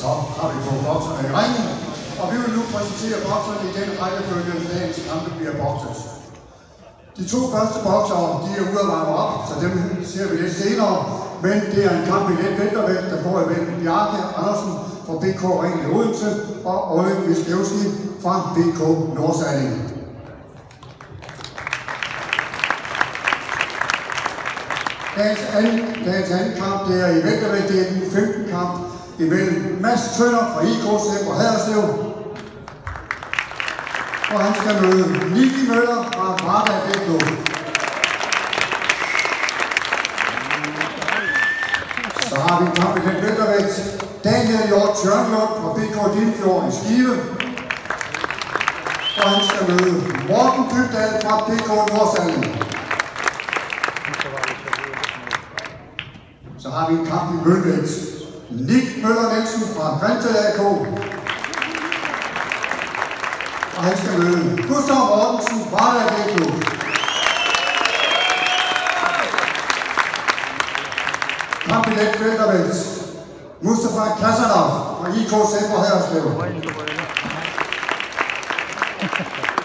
Så har vi fået bokserne i ringen, og vi vil nu præsentere bokserne i den rækkefølge, dagens kampe bliver bokset. De to første boksere, de er ude at varme op, så dem ser vi lidt senere, men det er en kamp i let vintervægt, der får i vælgen Bjarke Andersen fra BK Ring i Odense og Oleg Mislevski fra BK Nordsjælland. Dagens anden kamp, det er i vintervægt, det er den 15. kamp imellem Mads Tønder fra IK Semper Haderslev, og han skal møde Niki Møller fra Varda BK. Så har vi en kamp i den vintervægt. Daniel Hjort Tjørnlund fra BK Dimfjord i Skive, og han skal møde Morten Dybdal fra BK Nordsjælland. Så har vi en kamp i mølvægt. Nick Møller Nielsen fra Grindsted AK, og han skal møde Gustav Mortensen, Varda BK. Kamp i let vintervægt. Mustafa Kassanov fra IK Semper Haderslev,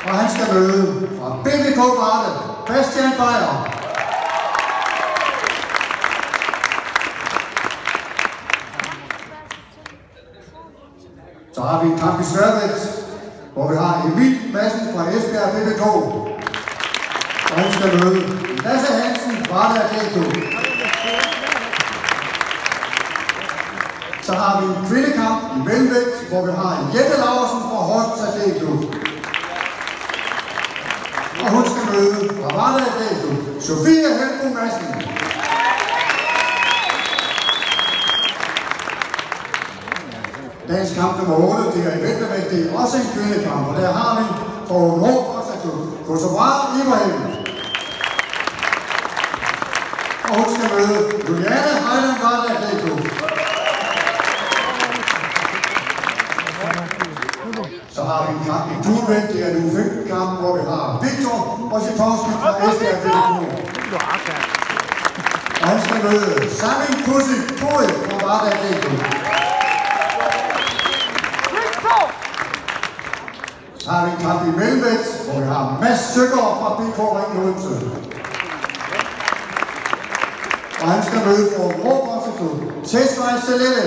og han skal møde fra BBK Varde, Bastian Beyer. Så har vi en kamp i sværvægt, hvor vi har Emil Madsen fra Esbjerg BBK, og han skal møde Lasse Hansen, Varda BK. Så har vi en kvindekamp i mellemvægt, hvor vi har Jette Laursen fra Horsens Atletikklub, og hun skal møde fra Varda BK, Sofie Helbro Madsen. Dagens kamp nummer 8, det er i vintervægt, det er også en kvindekamp, og der har vi fra Horsens Kosovar Ibrahim. Og hun skal møde Juliane Heiland Varda BK. Så har vi en kamp i duevægt, det er nu 15 kamp, hvor vi har Viktor Osipowski fra Esbjerg BK. Og han skal møde Samin Pussy Koi fra Varda BK. Så har vi en kamp i mellemvægt, hvor vi har Mads Søgaard fra BK Ring i Odense. Og han skal møde for Råbokseklub Tesvej Seleve.